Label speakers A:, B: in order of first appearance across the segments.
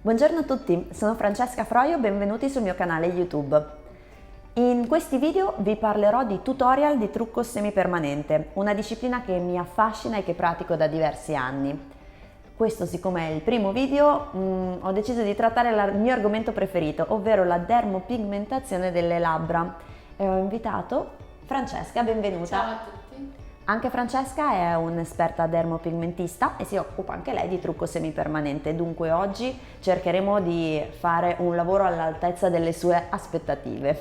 A: Buongiorno a tutti, sono Francesca Froio, benvenuti sul mio canale YouTube. In questi video vi parlerò di tutorial di trucco semipermanente, una disciplina che mi affascina e che pratico da diversi anni. Questo, siccome è il primo video, ho deciso di trattare il mio argomento preferito, ovvero la dermopigmentazione delle labbra. E ho invitato Francesca, benvenuta.
B: Ciao a tutti.
A: Anche Francesca è un'esperta dermopigmentista e si occupa anche lei di trucco semipermanente, dunque oggi cercheremo di fare un lavoro all'altezza delle sue aspettative.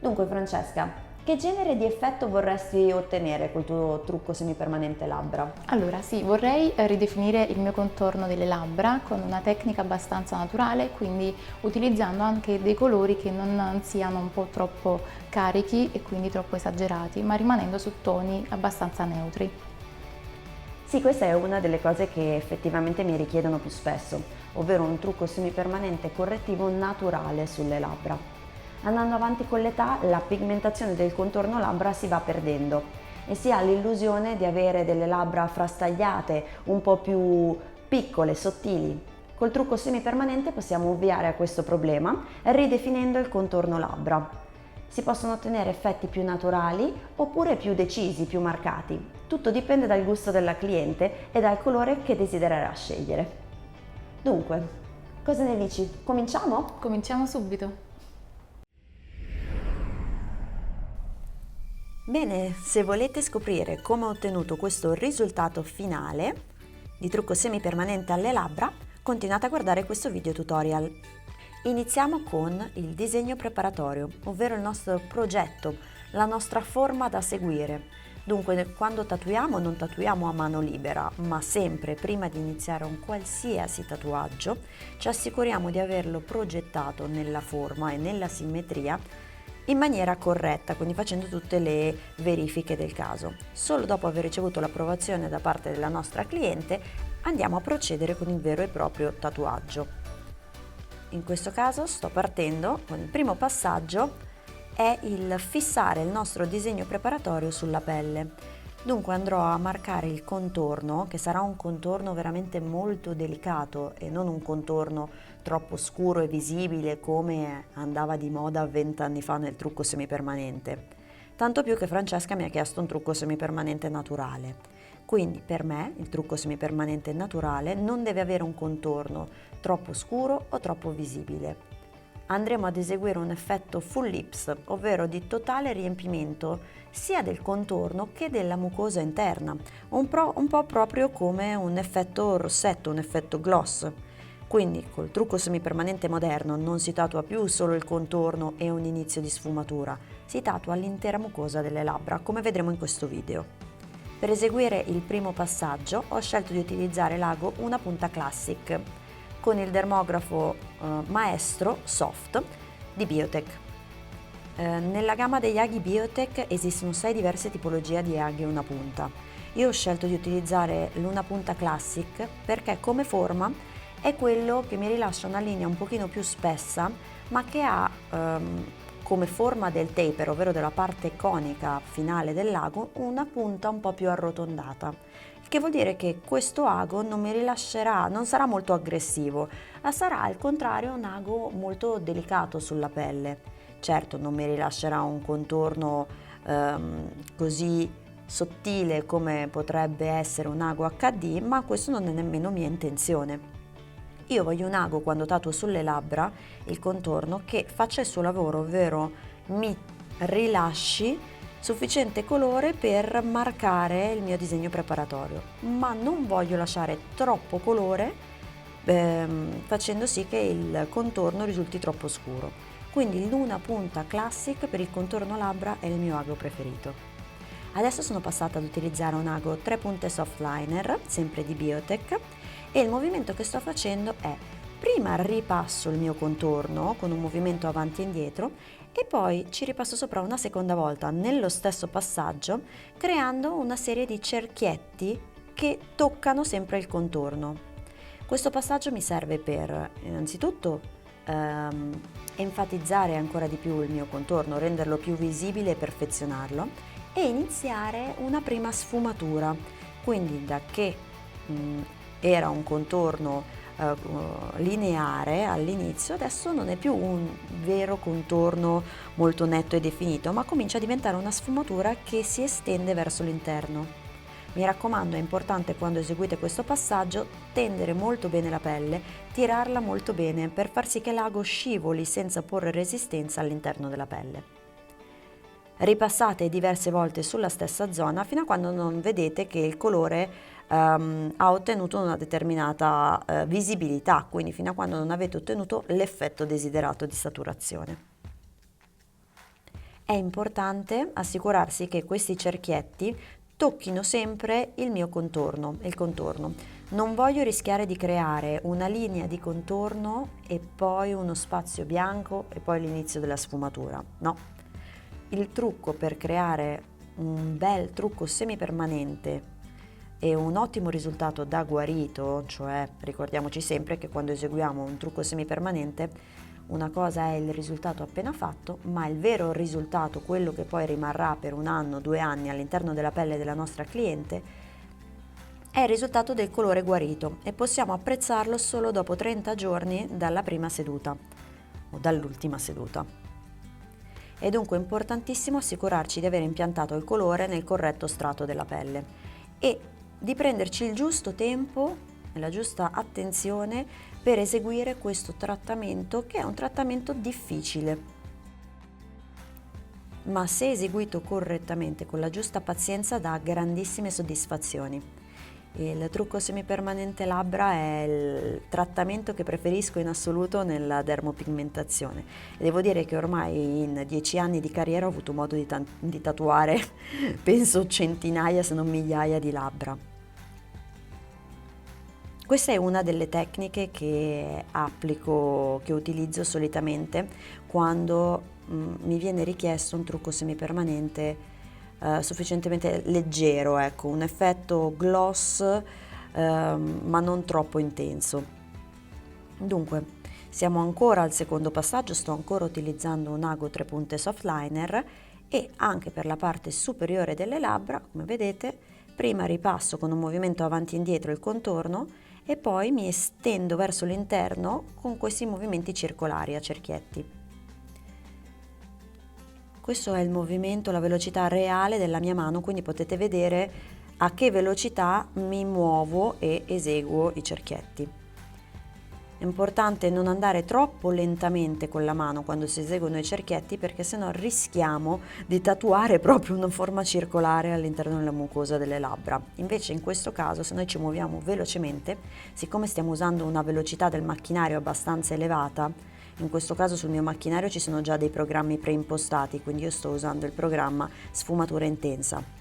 A: Dunque Francesca, che genere di effetto vorresti ottenere col tuo trucco semipermanente labbra?
B: Allora sì, vorrei ridefinire il mio contorno delle labbra con una tecnica abbastanza naturale, quindi utilizzando anche dei colori che non siano un po' troppo carichi e quindi troppo esagerati, ma rimanendo su toni abbastanza neutri.
A: Sì, questa è una delle cose che effettivamente mi richiedono più spesso, ovvero un trucco semipermanente correttivo naturale sulle labbra. Andando avanti con l'età, la pigmentazione del contorno labbra si va perdendo e si ha l'illusione di avere delle labbra frastagliate, un po' più piccole, sottili. Col trucco semipermanente possiamo ovviare a questo problema ridefinendo il contorno labbra. Si possono ottenere effetti più naturali oppure più decisi, più marcati. Tutto dipende dal gusto della cliente e dal colore che desidererà scegliere. Dunque, cosa ne dici? Cominciamo?
B: Cominciamo subito.
A: Bene, se volete scoprire come ho ottenuto questo risultato finale di trucco semipermanente alle labbra, continuate a guardare questo video tutorial. Iniziamo con il disegno preparatorio, ovvero il nostro progetto, la nostra forma da seguire. Dunque, quando tatuiamo non tatuiamo a mano libera, ma sempre prima di iniziare un qualsiasi tatuaggio ci assicuriamo di averlo progettato nella forma e nella simmetria in maniera corretta, quindi facendo tutte le verifiche del caso. Solo dopo aver ricevuto l'approvazione da parte della nostra cliente andiamo a procedere con il vero e proprio tatuaggio. In questo caso sto partendo con il primo passaggio, è il fissare il nostro disegno preparatorio sulla pelle. Dunque andrò a marcare il contorno, che sarà un contorno veramente molto delicato e non un contorno troppo scuro e visibile come andava di moda 20 anni fa nel trucco semipermanente. Tanto più che Francesca mi ha chiesto un trucco semipermanente naturale. Quindi per me il trucco semipermanente naturale non deve avere un contorno troppo scuro o troppo visibile. Andremo ad eseguire un effetto full lips, ovvero di totale riempimento sia del contorno che della mucosa interna, un po' proprio come un effetto rossetto, un effetto gloss. Quindi col trucco semipermanente moderno non si tatua più solo il contorno e un inizio di sfumatura, si tatua l'intera mucosa delle labbra, come vedremo in questo video. Per eseguire il primo passaggio ho scelto di utilizzare l'ago Una Punta Classic con il dermografo Maestro Soft di Biotech. Nella gamma degli aghi Biotech esistono 6 diverse tipologie di aghi una punta. Io ho scelto di utilizzare l'Una Punta Classic perché come forma è quello che mi rilascia una linea un pochino più spessa, ma che ha come forma del taper, ovvero della parte conica finale del lago, una punta un po' più arrotondata. Che vuol dire che questo ago non mi rilascerà, non sarà molto aggressivo, ma sarà al contrario un ago molto delicato sulla pelle. Certo, non mi rilascerà un contorno così sottile come potrebbe essere un ago HD, ma questo non è nemmeno mia intenzione. Io voglio un ago, quando tatuo sulle labbra il contorno, che faccia il suo lavoro, ovvero mi rilasci sufficiente colore per marcare il mio disegno preparatorio, ma non voglio lasciare troppo colore facendo sì che il contorno risulti troppo scuro. Quindi l'Una Punta Classic per il contorno labbra è il mio ago preferito. Adesso sono passata ad utilizzare un ago 3 punte soft liner, sempre di Biotech, e il movimento che sto facendo è: prima ripasso il mio contorno con un movimento avanti e indietro e poi ci ripasso sopra una seconda volta nello stesso passaggio, creando una serie di cerchietti che toccano sempre il contorno. Questo passaggio mi serve per innanzitutto enfatizzare ancora di più il mio contorno, renderlo più visibile e perfezionarlo, e iniziare una prima sfumatura. Quindi da che era un contorno lineare all'inizio, adesso non è più un vero contorno molto netto e definito, ma comincia a diventare una sfumatura che si estende verso l'interno. Mi raccomando, è importante quando eseguite questo passaggio tendere molto bene la pelle, tirarla molto bene per far sì che l'ago scivoli senza porre resistenza all'interno della pelle. Ripassate diverse volte sulla stessa zona fino a quando non vedete che il colore ha ottenuto una determinata visibilità, quindi fino a quando non avete ottenuto l'effetto desiderato di saturazione. È importante assicurarsi che questi cerchietti tocchino sempre il mio contorno, il contorno. Non voglio rischiare di creare una linea di contorno e poi uno spazio bianco e poi l'inizio della sfumatura. No. Il trucco per creare un bel trucco semipermanente e un ottimo risultato da guarito, cioè ricordiamoci sempre che quando eseguiamo un trucco semipermanente una cosa è il risultato appena fatto, ma il vero risultato, quello che poi rimarrà per 1 anno, 2 anni all'interno della pelle della nostra cliente, è il risultato del colore guarito e possiamo apprezzarlo solo dopo 30 giorni dalla prima seduta o dall'ultima seduta. È dunque importantissimo assicurarci di aver impiantato il colore nel corretto strato della pelle e di prenderci il giusto tempo e la giusta attenzione per eseguire questo trattamento, che è un trattamento difficile, ma se eseguito correttamente con la giusta pazienza dà grandissime soddisfazioni. Il trucco semipermanente labbra è il trattamento che preferisco in assoluto nella dermopigmentazione e devo dire che ormai in 10 anni di carriera ho avuto modo di tatuare penso centinaia se non migliaia di labbra. Questa è una delle tecniche che applico, che utilizzo solitamente quando mi viene richiesto un trucco semipermanente sufficientemente leggero, ecco, un effetto gloss ma non troppo intenso. Dunque, siamo ancora al secondo passaggio, sto ancora utilizzando un ago 3 punte soft liner e anche per la parte superiore delle labbra, come vedete, prima ripasso con un movimento avanti e indietro il contorno e poi mi estendo verso l'interno con questi movimenti circolari a cerchietti. Questo è il movimento, la velocità reale della mia mano, quindi potete vedere a che velocità mi muovo e eseguo i cerchietti. È importante non andare troppo lentamente con la mano quando si eseguono i cerchietti perché sennò rischiamo di tatuare proprio una forma circolare all'interno della mucosa delle labbra. Invece in questo caso se noi ci muoviamo velocemente, siccome stiamo usando una velocità del macchinario abbastanza elevata, in questo caso sul mio macchinario ci sono già dei programmi preimpostati, quindi io sto usando il programma sfumatura intensa.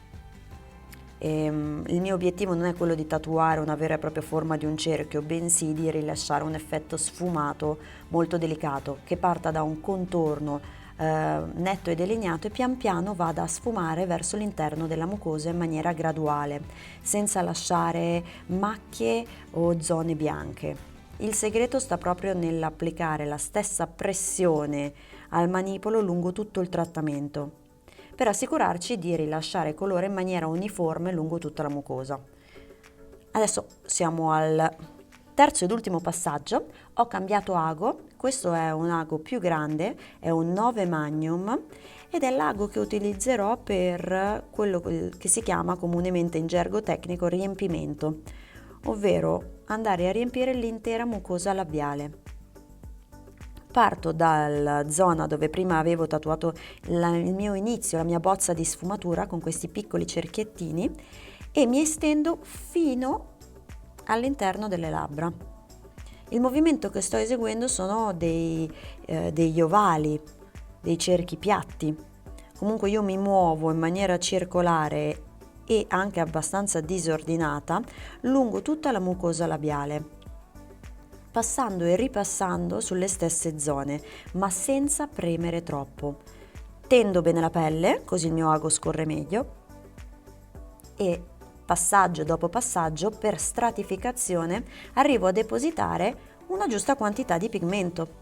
A: Il mio obiettivo non è quello di tatuare una vera e propria forma di un cerchio, bensì di rilasciare un effetto sfumato molto delicato che parta da un contorno netto e delineato e pian piano vada a sfumare verso l'interno della mucosa in maniera graduale, senza lasciare macchie o zone bianche. Il segreto sta proprio nell'applicare la stessa pressione al manipolo lungo tutto il trattamento, per assicurarci di rilasciare colore in maniera uniforme lungo tutta la mucosa. Adesso siamo al terzo ed ultimo passaggio, ho cambiato ago, questo è un ago più grande, è un 9 Magnum ed è l'ago che utilizzerò per quello che si chiama comunemente in gergo tecnico riempimento, ovvero andare a riempire l'intera mucosa labiale. Parto dalla zona dove prima avevo tatuato il mio inizio, la mia bozza di sfumatura con questi piccoli cerchiettini e mi estendo fino all'interno delle labbra. Il movimento che sto eseguendo sono degli ovali, dei cerchi piatti. Comunque io mi muovo in maniera circolare e anche abbastanza disordinata lungo tutta la mucosa labiale, passando e ripassando sulle stesse zone, ma senza premere troppo. Tendo bene la pelle, così il mio ago scorre meglio, e passaggio dopo passaggio, per stratificazione, arrivo a depositare una giusta quantità di pigmento.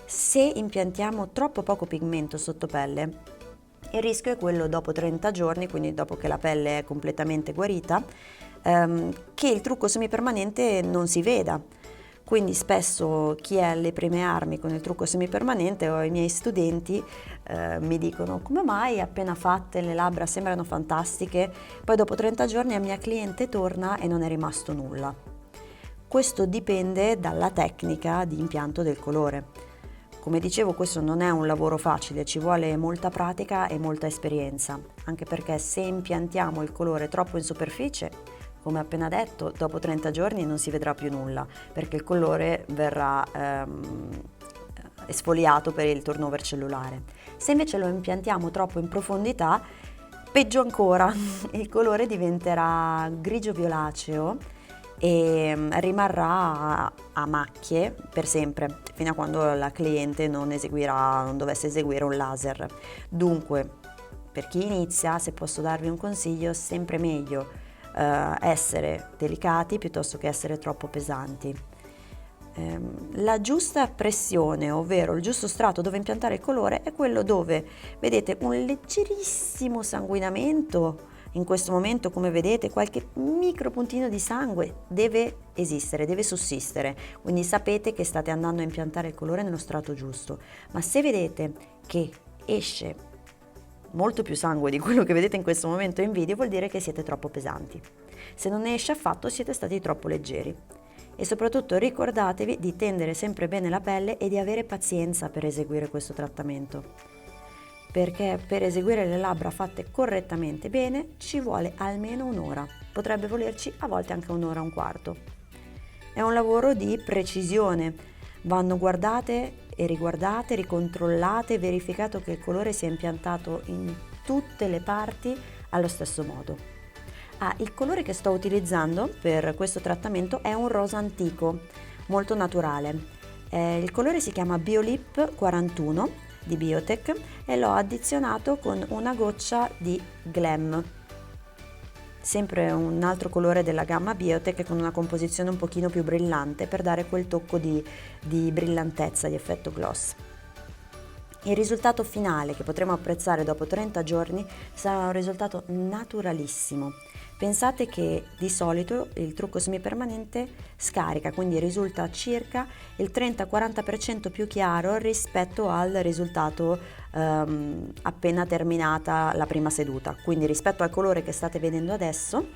A: Se impiantiamo troppo poco pigmento sotto pelle, il rischio è quello dopo 30 giorni, quindi dopo che la pelle è completamente guarita, che il trucco semipermanente non si veda. Quindi spesso chi è alle prime armi con il trucco semipermanente o i miei studenti mi dicono: come mai appena fatte le labbra sembrano fantastiche, poi dopo 30 giorni la mia cliente torna e non è rimasto nulla. Questo dipende dalla tecnica di impianto del colore. Come dicevo, questo non è un lavoro facile, ci vuole molta pratica e molta esperienza, anche perché se impiantiamo il colore troppo in superficie, come appena detto, dopo 30 giorni non si vedrà più nulla, perché il colore verrà esfoliato per il turnover cellulare. Se invece lo impiantiamo troppo in profondità, peggio ancora, il colore diventerà grigio violaceo e rimarrà a macchie per sempre, fino a quando la cliente non dovesse eseguire un laser. Dunque, per chi inizia, se posso darvi un consiglio, sempre meglio essere delicati piuttosto che essere troppo pesanti. La giusta pressione, ovvero il giusto strato dove impiantare il colore, è quello dove vedete un leggerissimo sanguinamento. In questo momento, come vedete, qualche micro puntino di sangue deve esistere, deve sussistere, quindi sapete che state andando a impiantare il colore nello strato giusto. Ma se vedete che esce molto più sangue di quello che vedete in questo momento in video, vuol dire che siete troppo pesanti. Se non ne esce affatto, siete stati troppo leggeri. E soprattutto ricordatevi di tendere sempre bene la pelle e di avere pazienza per eseguire questo trattamento, perché per eseguire le labbra fatte correttamente bene ci vuole almeno un'ora, potrebbe volerci a volte anche un'ora e un quarto. È un lavoro di precisione, vanno guardate e riguardate, ricontrollate, verificato che il colore sia impiantato in tutte le parti allo stesso modo. Il colore che sto utilizzando per questo trattamento è un rosa antico, molto naturale. Il colore si chiama Biolip 41 di Biotech e l'ho addizionato con una goccia di Glam, sempre un altro colore della gamma Biotech con una composizione un pochino più brillante per dare quel tocco di brillantezza, di effetto gloss. Il risultato finale che potremo apprezzare dopo 30 giorni sarà un risultato naturalissimo. Pensate che di solito il trucco semipermanente scarica, quindi risulta circa il 30-40% più chiaro rispetto al risultato appena terminata la prima seduta. Quindi rispetto al colore che state vedendo adesso,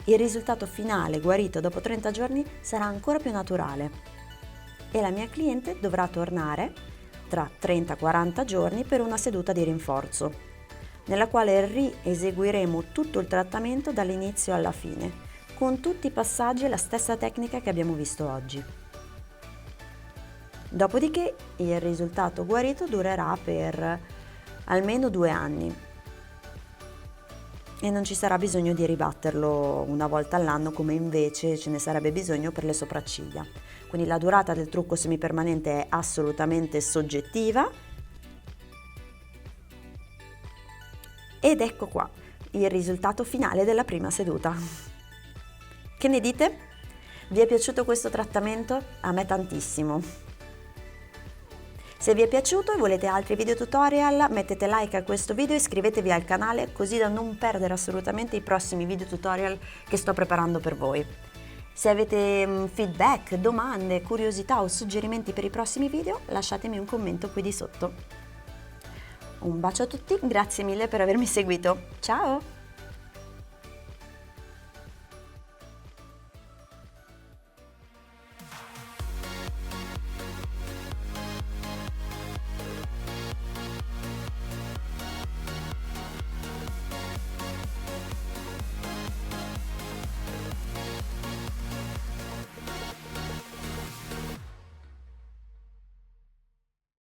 A: il risultato finale guarito dopo 30 giorni sarà ancora più naturale e la mia cliente dovrà tornare tra 30-40 giorni per una seduta di rinforzo, nella quale rieseguiremo tutto il trattamento dall'inizio alla fine, con tutti i passaggi e la stessa tecnica che abbiamo visto oggi. Dopodiché il risultato guarito durerà per almeno 2 anni e non ci sarà bisogno di ribatterlo una volta all'anno come invece ce ne sarebbe bisogno per le sopracciglia. Quindi la durata del trucco semipermanente è assolutamente soggettiva. Ed ecco qua il risultato finale della prima seduta. Che ne dite? Vi è piaciuto questo trattamento? A me tantissimo. Se vi è piaciuto e volete altri video tutorial, mettete like a questo video e iscrivetevi al canale così da non perdere assolutamente i prossimi video tutorial che sto preparando per voi. Se avete feedback, domande, curiosità o suggerimenti per i prossimi video, lasciatemi un commento qui di sotto. Un bacio a tutti, grazie mille per avermi seguito. Ciao!